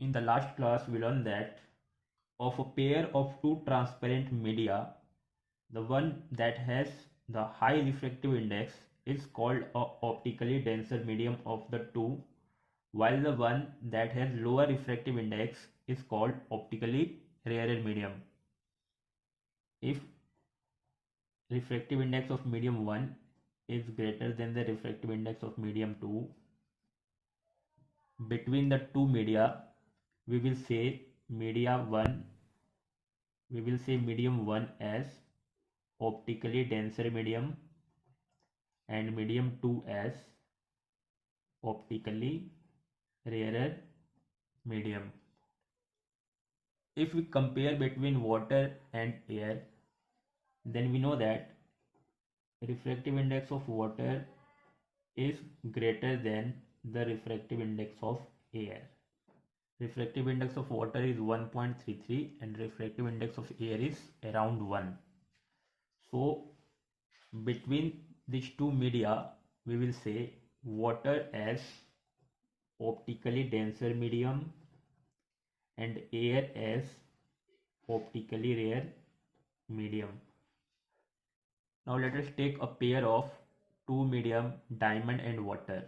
In the last class, we learned that of a pair of two transparent media, the one that has the high refractive index is called a optically denser medium of the two, while the one that has lower refractive index is called optically rarer medium. If refractive index of medium 1 is greater than the refractive index of medium 2, between the two media, we will say media 1 we will say medium 1 as optically denser medium and medium 2 as optically rarer medium. If we compare between water and air, then we know that refractive index of water is greater than the refractive index of air. Refractive index of water is 1.33 and refractive index of air is around 1. So between these two media, we will say water as optically denser medium and air as optically rare medium. Now let us take a pair of two medium, diamond and water.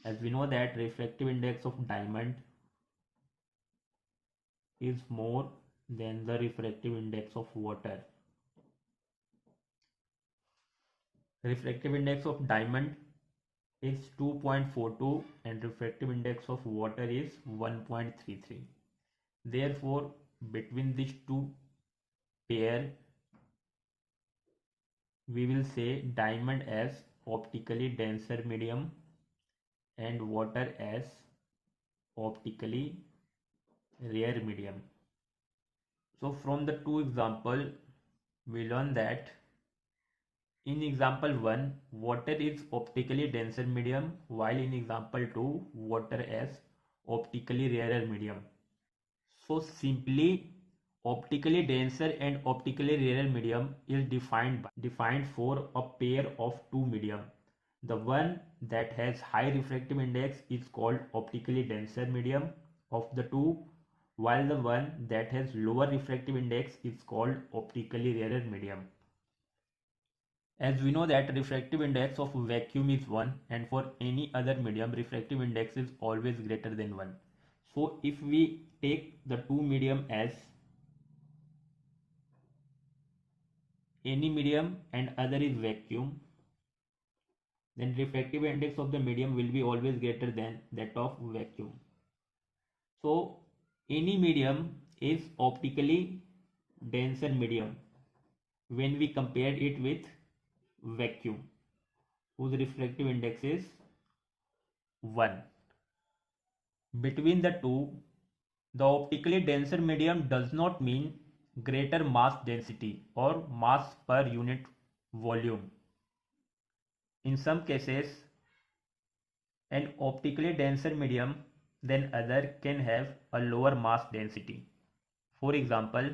As we know that refractive index of diamond is more than the refractive index of water. Refractive index of diamond is 2.42 and refractive index of water is 1.33. Therefore, between these two pair, we will say diamond as optically denser medium and water as optically rare medium. So from the two example, we learn that in example 1, water is optically denser medium, while in example 2, water as optically rarer medium. So simply optically denser and optically rarer medium is defined for a pair of two medium. The one that has high refractive index is called optically denser medium of the two, while the one that has lower refractive index is called optically rarer medium. As we know that refractive index of vacuum is 1 and for any other medium refractive index is always greater than 1. So if we take the two medium as any medium and other is vacuum, then refractive index of the medium will be always greater than that of vacuum. So any medium is optically denser medium when we compare it with vacuum whose refractive index is 1. Between the two, the optically denser medium does not mean greater mass density or mass per unit volume. In some cases, an optically denser medium than other can have a lower mass density. For example,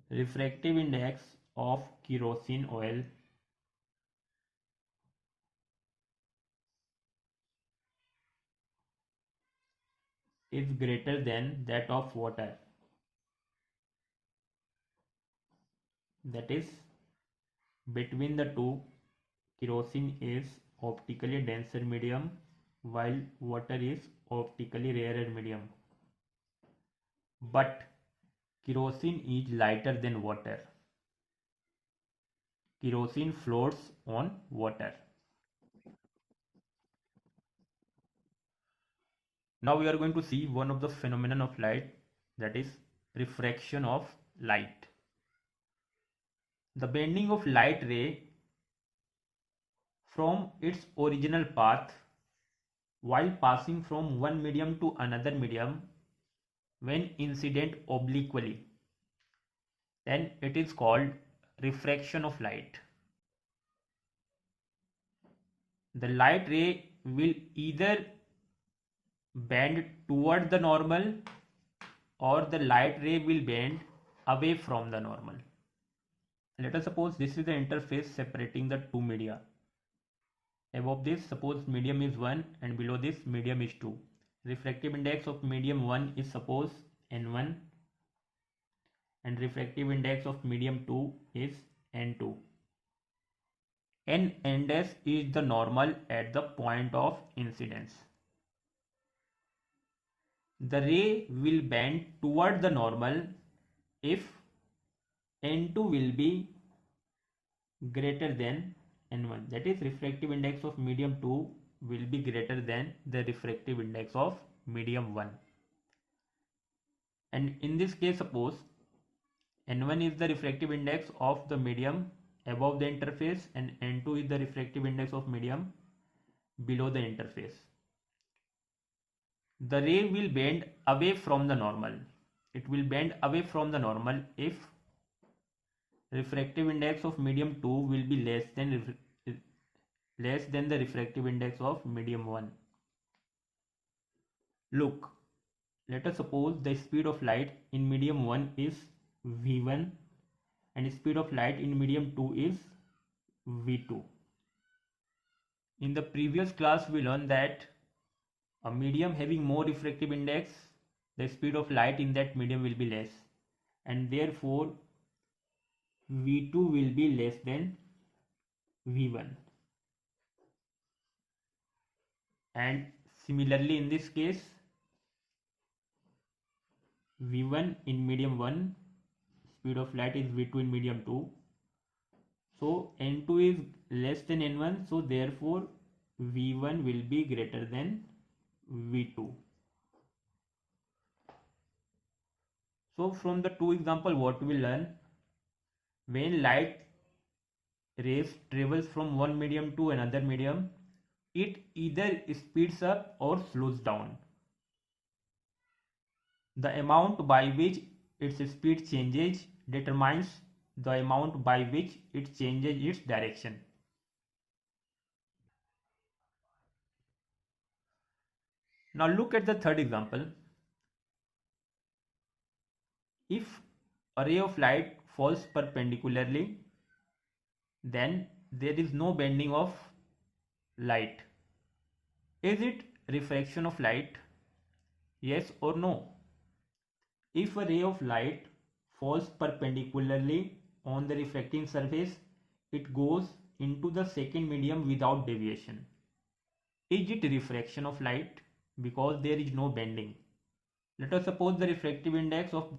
refractive index of kerosene oil is greater than that of water. That is, between the two, kerosene is optically denser medium while water is optically rarer medium. But kerosene is lighter than water. Kerosene floats on water. Now we are going to see one of the phenomenon of light, that is refraction of light. The bending of light ray from its original path while passing from one medium to another medium when incident obliquely, then it is called refraction of light. The light ray will either bend toward the normal or the light ray will bend away from the normal. Let us suppose this is the interface separating the two media. Above this, suppose medium is 1 and below this medium is 2. refractive index of medium 1 is suppose n1 and refractive index of medium 2 is n2. N and S is the normal at the point of incidence. The ray will bend toward the normal if n2 will be greater than n1. That is, refractive index of medium 2 will be greater than the refractive index of medium 1. And in this case, suppose n1 is the refractive index of the medium above the interface and n2 is the refractive index of medium below the interface. The ray will bend away from the normal. It will bend away from the normal if refractive index of medium 2 will be less than the refractive index of medium 1. Look, let us suppose the speed of light in medium 1 is v1 and speed of light in medium 2 is v2. In the previous class we learned that a medium having more refractive index, the speed of light in that medium will be less, and therefore v2 will be less than v1. And similarly in this case, v1 in medium 1, speed of light is v2 in medium 2. So n2 is less than n1, so therefore v1 will be greater than v2. So from the two example, what we learn, when light rays travels from one medium to another medium, it either speeds up or slows down. The amount by which its speed changes determines the amount by which it changes its direction. Now look at the third example. If a ray of light falls perpendicularly, then there is no bending of light. Is it refraction of light? Yes or no? If a ray of light falls perpendicularly on the reflecting surface, it goes into the second medium without deviation. Is it refraction of light? Because there is no bending. Let us suppose the refractive index of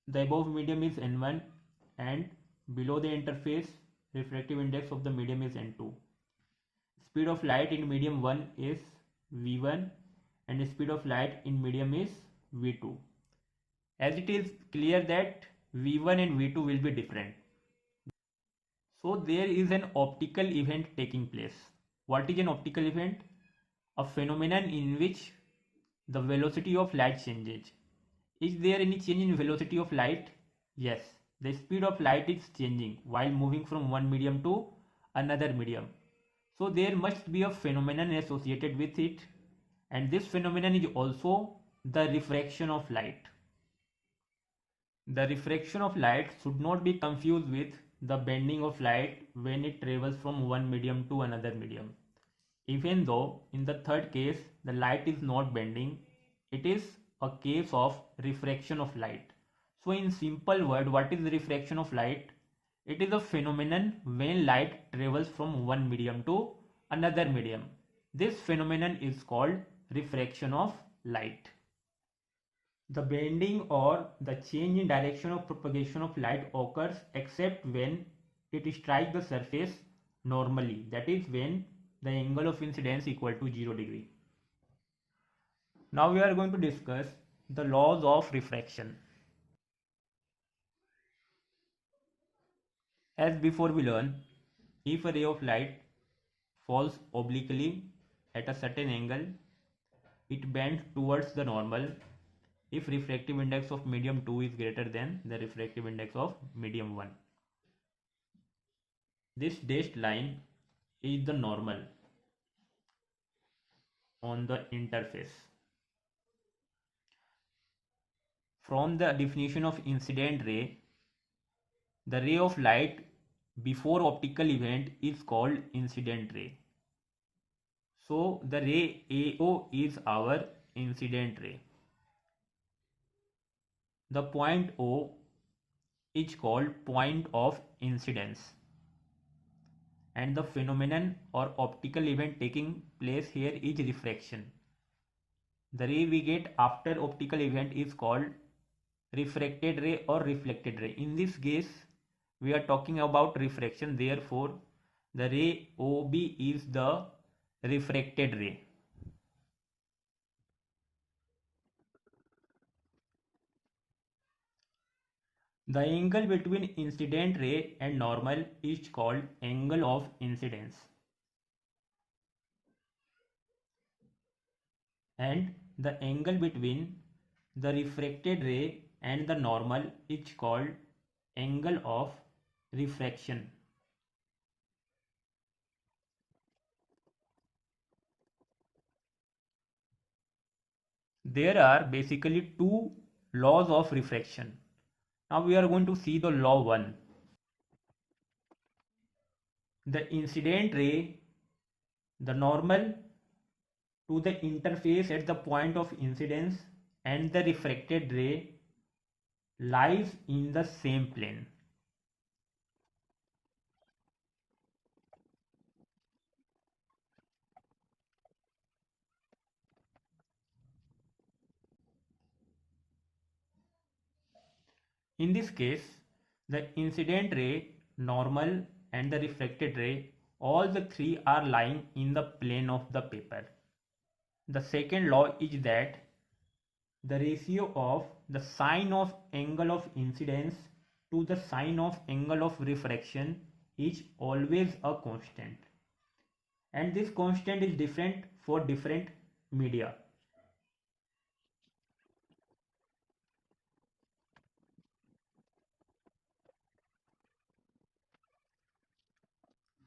the above medium is n1 and below the interface refractive index of the medium is n2. Speed of light in medium 1 is v1 and speed of light in medium is v2. As it is clear that v1 and v2 will be different, so there is an optical event taking place. What is an optical event? A phenomenon in which the velocity of light changes. Is there any change in velocity of light? Yes, the speed of light is changing while moving from one medium to another medium. So there must be a phenomenon associated with it, and this phenomenon is also the refraction of light. The refraction of light should not be confused with the bending of light when it travels from one medium to another medium. Even though in the third case the light is not bending, it is a case of refraction of light. So in simple word, what is refraction of light? It is a phenomenon when light travels from one medium to another medium. This phenomenon is called refraction of light. The bending or the change in direction of propagation of light occurs except when it strikes the surface normally, that is when the angle of incidence equal to 0 degree. Now we are going to discuss the laws of refraction. As before we learn, if a ray of light falls obliquely at a certain angle, it bends towards the normal if refractive index of medium 2 is greater than the refractive index of medium 1. This dashed line is the normal on the interface. From the definition of incident ray, the ray of light before optical event is called incident ray. So the ray AO is our incident ray. The point O is called point of incidence, and the phenomenon or optical event taking place here is refraction. The ray we get after optical event is called refracted ray or reflected ray. In this case, we are talking about refraction, therefore the ray OB is the refracted ray. The angle between incident ray and normal is called angle of incidence, and the angle between the refracted ray and the normal is called angle of refraction. There are basically two laws of refraction. Now we are going to see the law 1. The incident ray, the normal to the interface at the point of incidence, and the refracted ray lies in the same plane. In this case, the incident ray, normal, and the refracted ray, all the three are lying in the plane of the paper. The second law is that the ratio of the sine of angle of incidence to the sine of angle of refraction is always a constant, and this constant is different for different media.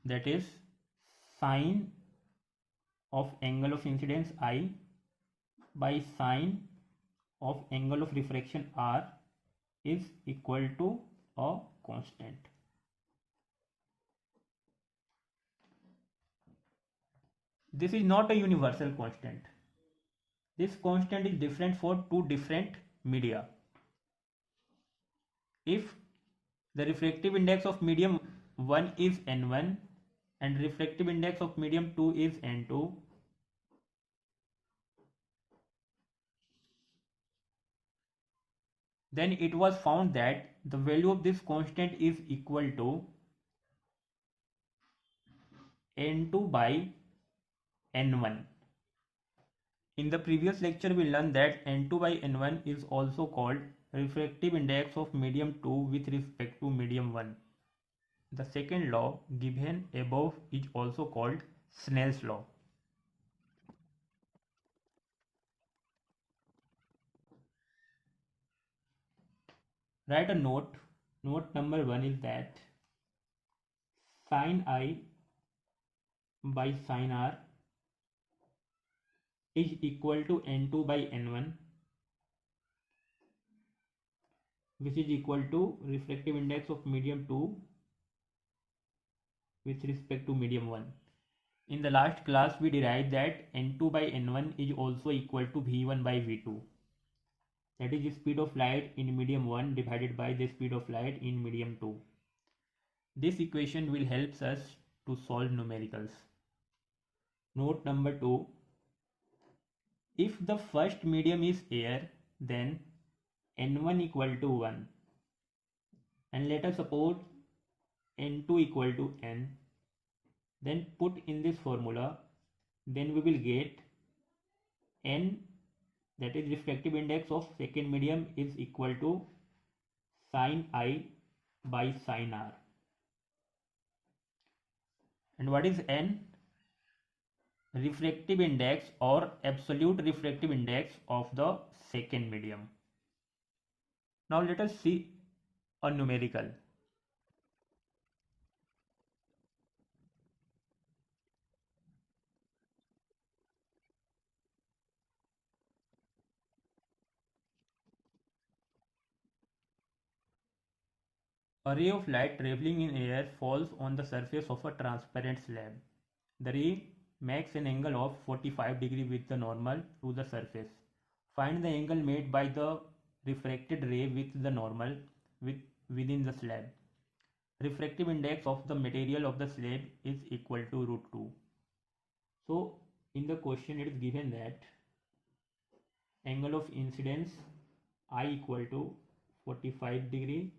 That is, sine of angle of incidence I by sine of angle of refraction R is equal to a constant. This is not a universal constant. This constant is different for two different media. If the refractive index of medium 1 is N1 and refractive index of medium 2 is N2, then it was found that the value of this constant is equal to N2 by N1. In the previous lecture, we learned that N2 by N1 is also called refractive index of medium 2 with respect to medium 1. The second law given above is also called Snell's law. Write a note. Note number 1 is that sin I by sin R is equal to N2 by N1, which is equal to refractive index of medium 2 with respect to medium 1. In the last class, we derived that N2 by N1 is also equal to V1 by V2. That is the speed of light in medium 1 divided by the speed of light in medium 2. This equation will help us to solve numericals. Note number 2. If the first medium is air, then N1 equal to 1. And let us suppose N2 equal to N. Then put in this formula, then we will get N, that is refractive index of second medium, is equal to sin I by sin R. And what is N? Refractive index or absolute refractive index of the second medium. Now let us see a numerical. A ray of light traveling in air falls on the surface of a transparent slab. The ray makes an angle of 45 degree with the normal to the surface. Find the angle made by the refracted ray with the normal within the slab. Refractive index of the material of the slab is equal to √2. So in the question it is given that angle of incidence I equal to 45 degree,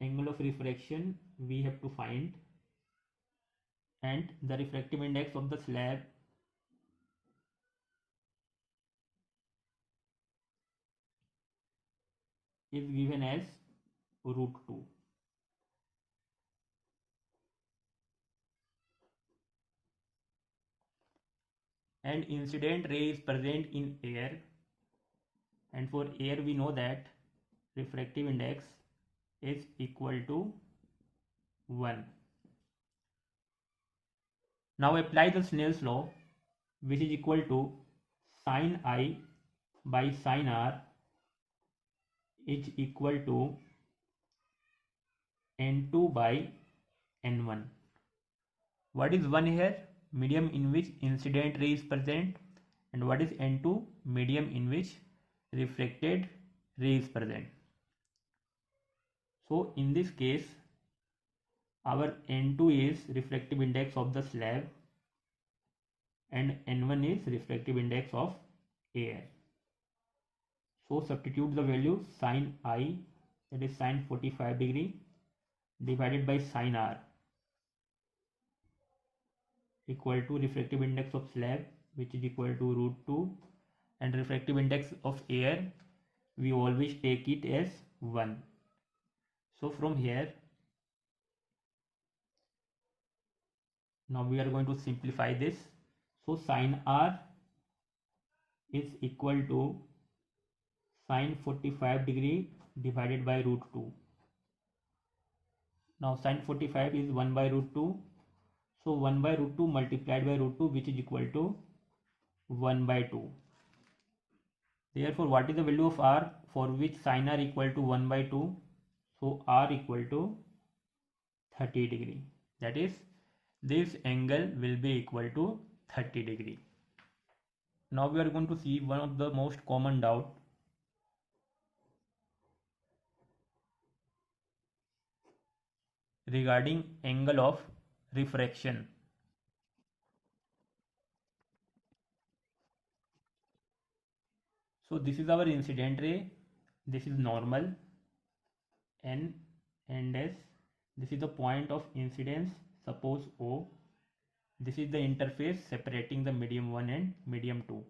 angle of refraction we have to find, and the refractive index of the slab is given as √2. And incident ray is present in air, and for air we know that refractive index is equal to 1. Now apply the Snell's law, which is equal to sin I by sin R is equal to N2 by N1. What is 1 here? Medium in which incident ray is present. And what is N2? Medium in which refracted ray is present. So in this case, our N2 is refractive index of the slab and N1 is refractive index of air. So substitute the value sin I, that is sin 45 degree, divided by sin R equal to refractive index of slab, which is equal to √2, and refractive index of air we always take it as 1. So from here, now we are going to simplify this. So sin R is equal to sin 45 degree divided by √2. Now sin 45 is 1 by √2. So 1 by √2 multiplied by √2, which is equal to 1 by 2. Therefore, what is the value of R for which sin R equal to 1 by 2? So R equal to 30 degree. That is, this angle will be equal to 30 degree. Now we are going to see one of the most common doubt. Regarding angle of refraction. So this is our incident ray, this is normal, N and S. This is the point of incidence, suppose O. This is the interface separating the medium 1 and medium 2.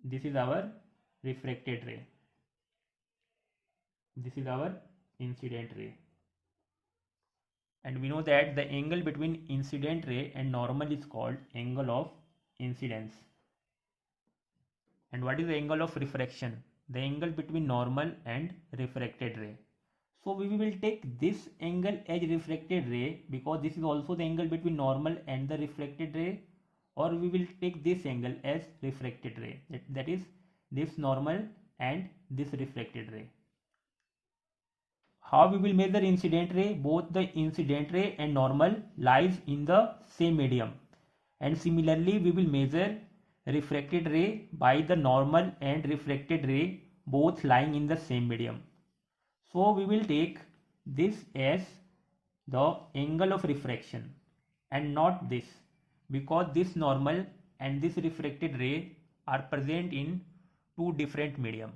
This is our refracted ray. This is our incident ray. And we know that the angle between incident ray and normal is called angle of incidence. And what is the angle of refraction? The angle between normal and refracted ray. So we will take this angle as refracted ray because this is also the angle between normal and the refracted ray, or we will take this angle as refracted ray, that is this normal and this refracted ray. How we will measure incident ray? Both the incident ray and normal lies in the same medium, and similarly we will measure refracted ray by the normal and refracted ray both lying in the same medium. So we will take this as the angle of refraction and not this, because this normal and this refracted ray are present in two different medium.